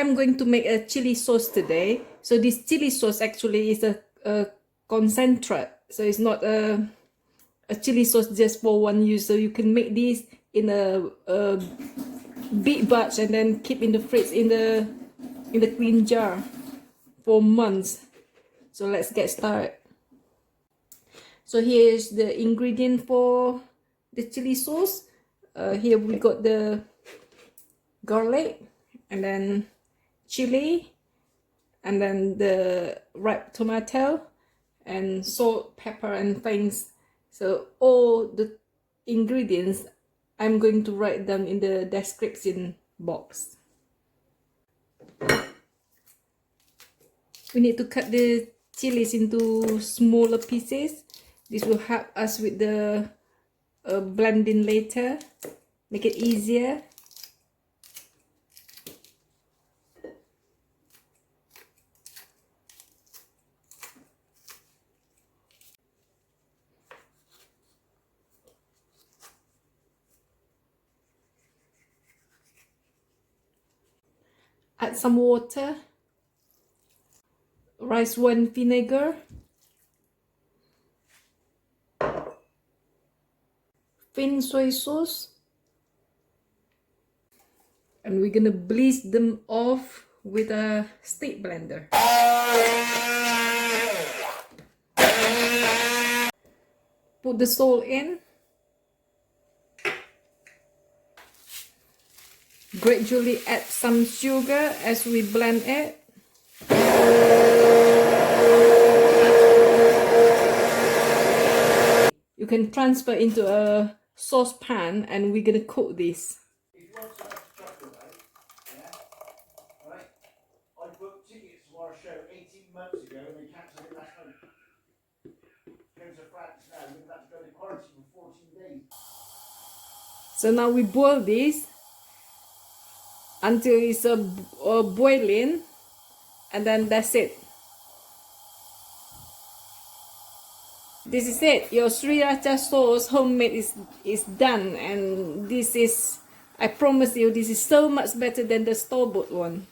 I'm going to make a chili sauce today. So this chili sauce actually is a concentrate. So it's not a chili sauce just for one use. So you can make this in a big batch and then keep in the fridge in the clean jar for months. So let's get started. So here's the ingredient for the chili sauce. Here we got the garlic, and then chili, and then the ripe tomato, and salt, pepper, and things. So all the ingredients I'm going to write down in the description box. We need to cut the chilies into smaller pieces. This will help us with the blending later, make it easier. Add some water, rice wine vinegar, thin soy sauce, and we're gonna bleach them off with a stick blender. Put the salt in. Gradually add some sugar as we blend it. You can transfer into a saucepan and we're gonna cook this. If you want some extra chocolate, yeah, right? I booked tickets to our show 18 months ago and they cancelled it last month. Go to France now, we're about to go to quarantine for 14 days. So now we boil this until it's boiling, and then that's it. This is it. Your Sriracha sauce homemade is done, and this is, I promise you, this is so much better than the store-bought one.